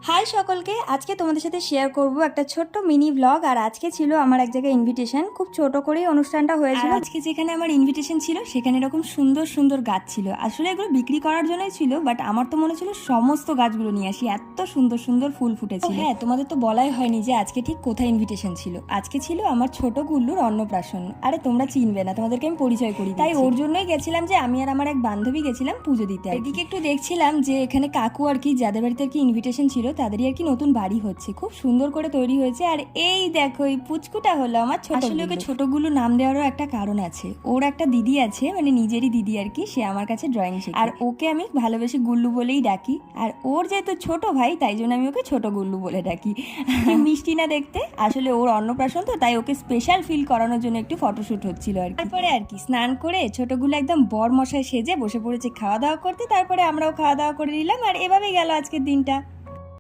High সকলকে, আজকে তোমাদের সাথে শেয়ার করব একটা ছোট্ট মিনি ব্লগ। আর আজকে ছিল আমার এক জায়গায় ইনভিটেশন, খুব ছোট করেই অনুষ্ঠানটা হয়েছিল। আজকে যেখানে আমার ইনভিটেশন ছিল সেখানে এরকম সুন্দর সুন্দর গাছ ছিল। আসলে এগুলো বিক্রি করার জন্যই ছিল, বাট আমার তো মনে ছিল সমস্ত গাছগুলো নিয়ে আসি, এত সুন্দর সুন্দর ফুল ফুটেছিল। হ্যাঁ, তোমাদের তো বলাই হয়নি যে আজকে ঠিক কোথায় ইনভিটেশন ছিল। আজকে ছিল আমার ছোট গুল্লুর অন্নপ্রাশন। আরে তোমরা চিনবে না, তোমাদেরকে আমি পরিচয় করি, তাই ওর জন্যই গেছিলাম যে আমি আর আমার এক বান্ধবী গেছিলাম পুজো দিতে। এদিকে একটু দেখছিলাম যে এখানে কাকু আর কি, যাদের বাড়িতে আর কি ইনভিটেশন ছিল তাদেরই আর কি নতুন বাড়ি হচ্ছে, খুব সুন্দর করে তৈরি হয়েছে। আর এই দেখো, এই পুচকুটা হলো আমার ছোট। আসলে ওকে ছোটগুলো নাম দেওয়ারও একটা কারণ আছে। ওর একটা দিদি আছে, মানে নিজেরই দিদি আর কি, সে আমার কাছে ড্রয়িং শেখে, আর ওকে আমি ভালোবেসে গুল্লু বলেই ডাকি। আর ওর যেহেতু ছোট ভাই, তাই জন্য আমি ওকে ছোট গুল্লু বলে ডাকি। মিষ্টি না দেখতে, আসলে ওর অন্নপ্রাশন তো, তাই ওকে স্পেশাল ফিল করানোর জন্য একটু ফটোশুট হচ্ছিল আর কি। তারপরে আর কি স্নান করে ছোটগুলো একদম বর মশাই সেজে বসে পড়েছে খাওয়া দাওয়া করতে। তারপরে আমরাও খাওয়া দাওয়া করে নিলাম, আর এভাবেই গেল আজকের দিনটা।